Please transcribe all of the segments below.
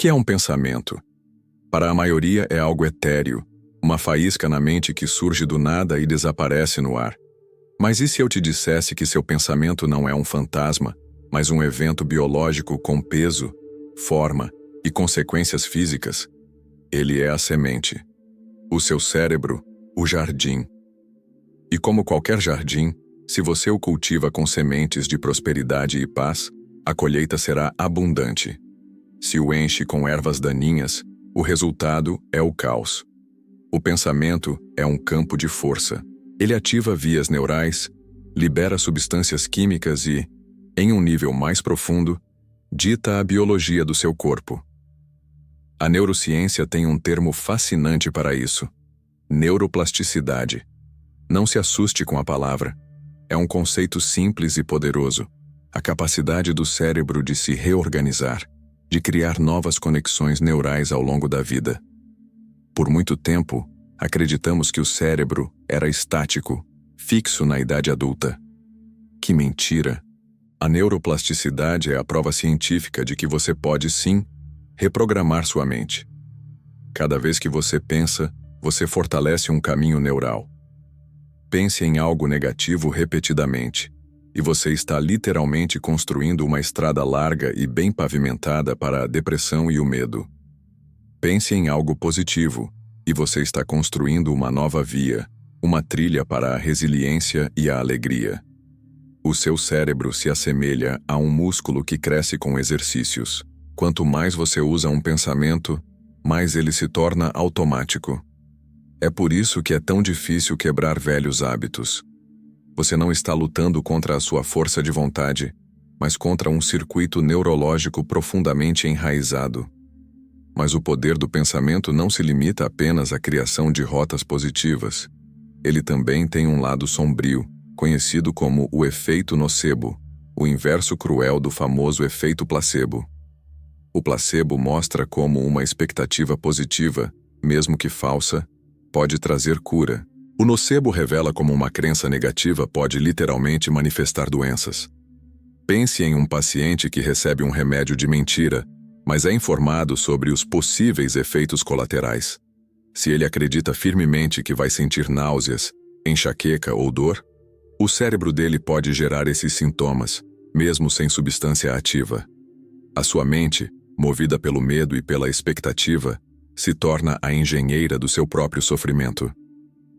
que é um pensamento? Para a maioria é algo etéreo, uma faísca na mente que surge do nada e desaparece no ar. Mas e se eu te dissesse que seu pensamento não é um fantasma, mas um evento biológico com peso, forma e consequências físicas? Ele é a semente. O seu cérebro, o jardim. E como qualquer jardim, se você o cultiva com sementes de prosperidade e paz, a colheita será abundante. Se o enche com ervas daninhas, o resultado é o caos. O pensamento é um campo de força. Ele ativa vias neurais, libera substâncias químicas e, em um nível mais profundo, dita a biologia do seu corpo. A neurociência tem um termo fascinante para isso: neuroplasticidade. Não se assuste com a palavra. É um conceito simples e poderoso. A capacidade do cérebro de se reorganizar, de criar novas conexões neurais ao longo da vida. Por muito tempo, acreditamos que o cérebro era estático, fixo na idade adulta. Que mentira! A neuroplasticidade é a prova científica de que você pode, sim, reprogramar sua mente. Cada vez que você pensa, você fortalece um caminho neural. Pense em algo negativo repetidamente, e você está literalmente construindo uma estrada larga e bem pavimentada para a depressão e o medo. Pense em algo positivo, e você está construindo uma nova via, uma trilha para a resiliência e a alegria. O seu cérebro se assemelha a um músculo que cresce com exercícios. Quanto mais você usa um pensamento, mais ele se torna automático. É por isso que é tão difícil quebrar velhos hábitos. Você não está lutando contra a sua força de vontade, mas contra um circuito neurológico profundamente enraizado. Mas o poder do pensamento não se limita apenas à criação de rotas positivas. Ele também tem um lado sombrio, conhecido como o efeito nocebo, o inverso cruel do famoso efeito placebo. O placebo mostra como uma expectativa positiva, mesmo que falsa, pode trazer cura. O nocebo revela como uma crença negativa pode literalmente manifestar doenças. Pense em um paciente que recebe um remédio de mentira, mas é informado sobre os possíveis efeitos colaterais. Se ele acredita firmemente que vai sentir náuseas, enxaqueca ou dor, o cérebro dele pode gerar esses sintomas, mesmo sem substância ativa. A sua mente, movida pelo medo e pela expectativa, se torna a engenheira do seu próprio sofrimento.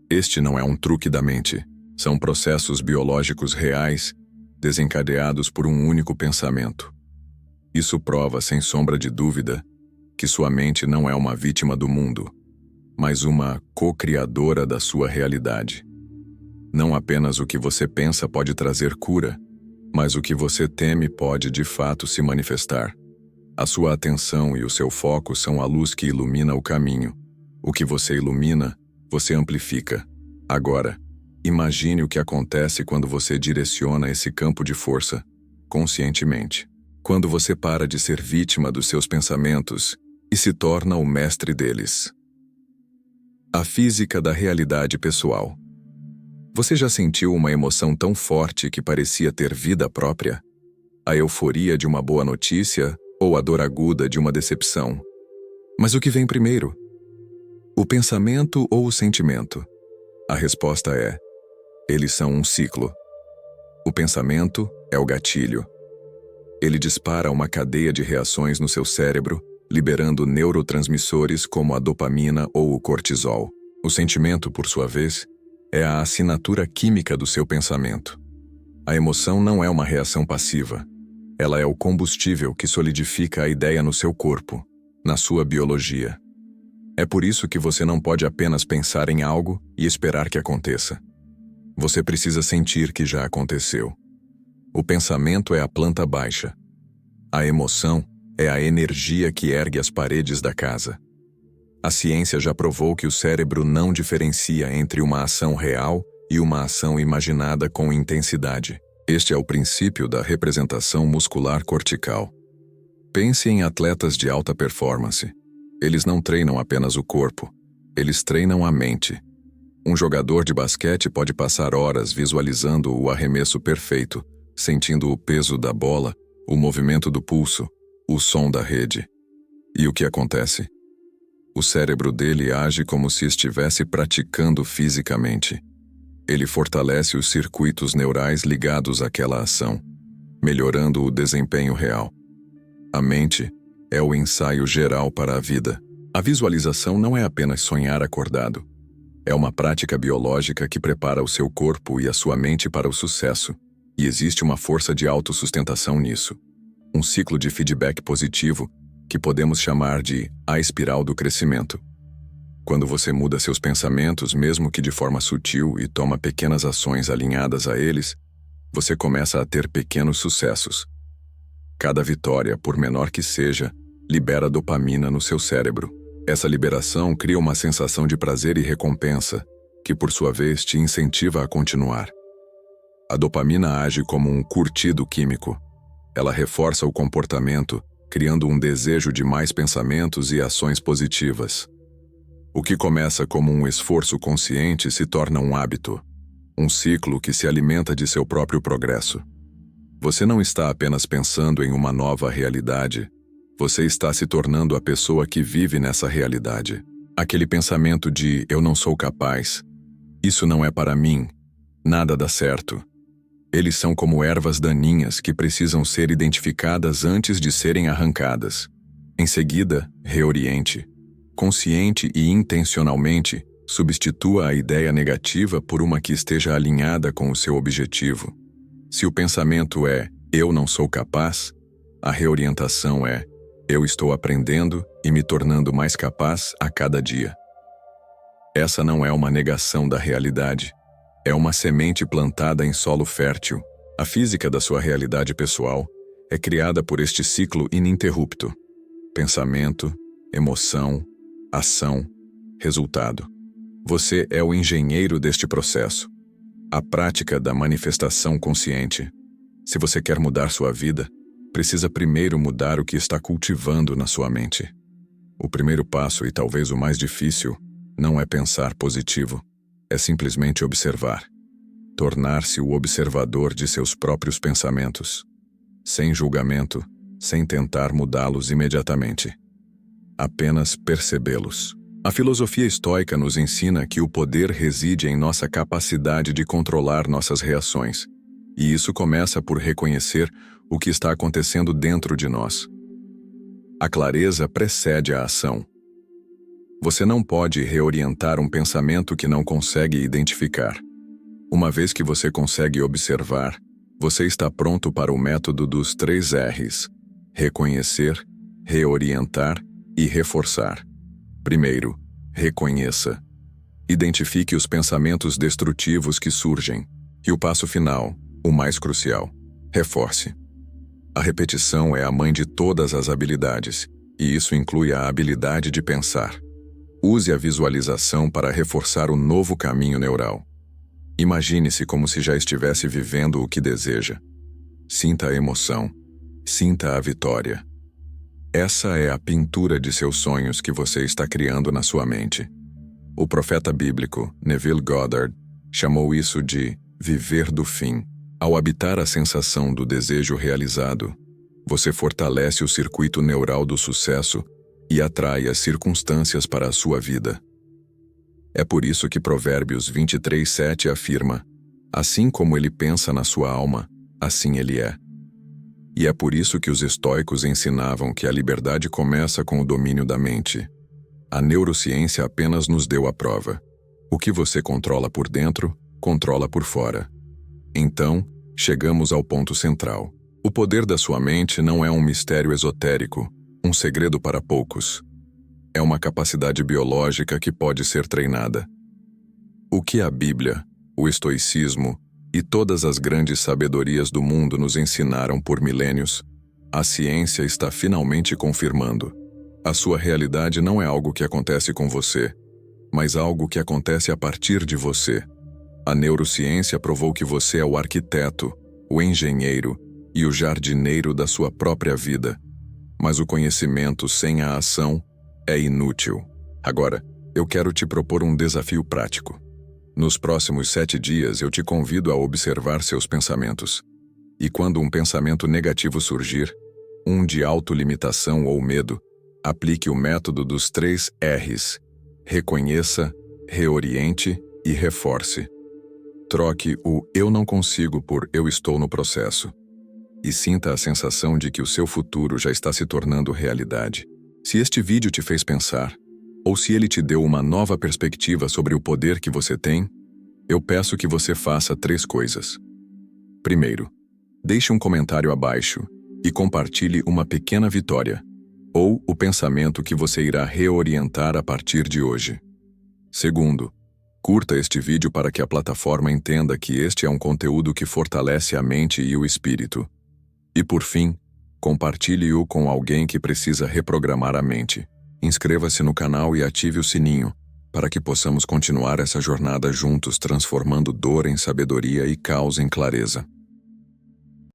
Este não é um truque da mente. São processos biológicos reais, desencadeados por um único pensamento. Isso prova, sem sombra de dúvida, que sua mente não é uma vítima do mundo, mas uma co-criadora da sua realidade. Não apenas o que você pensa pode trazer cura, mas o que você teme pode de fato se manifestar. A sua atenção e o seu foco são a luz que ilumina o caminho. O que você ilumina, você amplifica. Agora, imagine o que acontece quando você direciona esse campo de força, conscientemente. Quando você para de ser vítima dos seus pensamentos e se torna o mestre deles. A física da realidade pessoal. Você já sentiu uma emoção tão forte que parecia ter vida própria? A euforia de uma boa notícia ou a dor aguda de uma decepção? Mas o que vem primeiro? O pensamento ou o sentimento? A resposta é: eles são um ciclo. O pensamento é o gatilho. Ele dispara uma cadeia de reações no seu cérebro, liberando neurotransmissores como a dopamina ou o cortisol. O sentimento, por sua vez, é a assinatura química do seu pensamento. A emoção não é uma reação passiva. Ela é o combustível que solidifica a ideia no seu corpo, na sua biologia. É por isso que você não pode apenas pensar em algo e esperar que aconteça. Você precisa sentir que já aconteceu. O pensamento é a planta baixa. A emoção é a energia que ergue as paredes da casa. A ciência já provou que o cérebro não diferencia entre uma ação real e uma ação imaginada com intensidade. Este é o princípio da representação muscular cortical. Pense em atletas de alta performance. Eles não treinam apenas o corpo, eles treinam a mente. Um jogador de basquete pode passar horas visualizando o arremesso perfeito, sentindo o peso da bola, o movimento do pulso, o som da rede. E o que acontece? O cérebro dele age como se estivesse praticando fisicamente. Ele fortalece os circuitos neurais ligados àquela ação, melhorando o desempenho real. A mente é o ensaio geral para a vida. A visualização não é apenas sonhar acordado. É uma prática biológica que prepara o seu corpo e a sua mente para o sucesso. E existe uma força de autossustentação nisso. Um ciclo de feedback positivo que podemos chamar de a espiral do crescimento. Quando você muda seus pensamentos, mesmo que de forma sutil, e toma pequenas ações alinhadas a eles, você começa a ter pequenos sucessos. Cada vitória, por menor que seja, libera dopamina no seu cérebro. Essa liberação cria uma sensação de prazer e recompensa, que por sua vez te incentiva a continuar. A dopamina age como um curtido químico. Ela reforça o comportamento, criando um desejo de mais pensamentos e ações positivas. O que começa como um esforço consciente se torna um hábito, um ciclo que se alimenta de seu próprio progresso. Você não está apenas pensando em uma nova realidade, você está se tornando a pessoa que vive nessa realidade. Aquele pensamento de "eu não sou capaz", "isso não é para mim", "nada dá certo". Eles são como ervas daninhas que precisam ser identificadas antes de serem arrancadas. Em seguida, reoriente. Consciente e intencionalmente, substitua a ideia negativa por uma que esteja alinhada com o seu objetivo. Se o pensamento é "eu não sou capaz", a reorientação é "eu estou aprendendo e me tornando mais capaz a cada dia". Essa não é uma negação da realidade. É uma semente plantada em solo fértil. A física da sua realidade pessoal é criada por este ciclo ininterrupto. Pensamento, emoção, ação, resultado. Você é o engenheiro deste processo. A prática da manifestação consciente. Se você quer mudar sua vida, precisa primeiro mudar o que está cultivando na sua mente. O primeiro passo, e talvez o mais difícil, não é pensar positivo. É simplesmente observar. Tornar-se o observador de seus próprios pensamentos. Sem julgamento, sem tentar mudá-los imediatamente. Apenas percebê-los. A filosofia estoica nos ensina que o poder reside em nossa capacidade de controlar nossas reações. E isso começa por reconhecer o que está acontecendo dentro de nós. A clareza precede a ação. Você não pode reorientar um pensamento que não consegue identificar. Uma vez que você consegue observar, você está pronto para o método dos 3 R's: reconhecer, reorientar e reforçar. Primeiro, reconheça. Identifique os pensamentos destrutivos que surgem. E o passo final, o mais crucial: reforce. A repetição é a mãe de todas as habilidades, e isso inclui a habilidade de pensar. Use a visualização para reforçar o novo caminho neural. Imagine-se como se já estivesse vivendo o que deseja. Sinta a emoção. Sinta a vitória. Essa é a pintura de seus sonhos que você está criando na sua mente. O profeta bíblico, Neville Goddard, chamou isso de viver do fim. Ao habitar a sensação do desejo realizado, você fortalece o circuito neural do sucesso e atrai as circunstâncias para a sua vida. É por isso que Provérbios 23:7 afirma: assim como ele pensa na sua alma, assim ele é. E é por isso que os estoicos ensinavam que a liberdade começa com o domínio da mente. A neurociência apenas nos deu a prova. O que você controla por dentro, controla por fora. Então, chegamos ao ponto central. O poder da sua mente não é um mistério esotérico, um segredo para poucos. É uma capacidade biológica que pode ser treinada. O que a Bíblia, o estoicismo e todas as grandes sabedorias do mundo nos ensinaram por milênios, a ciência está finalmente confirmando. A sua realidade não é algo que acontece com você, mas algo que acontece a partir de você. A neurociência provou que você é o arquiteto, o engenheiro e o jardineiro da sua própria vida. Mas o conhecimento sem a ação é inútil. Agora, eu quero te propor um desafio prático. Nos próximos 7 dias, eu te convido a observar seus pensamentos. E quando um pensamento negativo surgir, um de autolimitação ou medo, Aplique o método dos 3 R's. Reconheça, reoriente e reforce. Troque o "eu não consigo" por "eu estou no processo". E sinta a sensação de que o seu futuro já está se tornando realidade. Se este vídeo te fez pensar, ou se ele te deu uma nova perspectiva sobre o poder que você tem, eu peço que você faça 3 coisas. Primeiro, deixe um comentário abaixo e compartilhe uma pequena vitória, ou o pensamento que você irá reorientar a partir de hoje. Segundo, curta este vídeo para que a plataforma entenda que este é um conteúdo que fortalece a mente e o espírito. E por fim, compartilhe-o com alguém que precisa reprogramar a mente. Inscreva-se no canal e ative o sininho, para que possamos continuar essa jornada juntos, transformando dor em sabedoria e caos em clareza.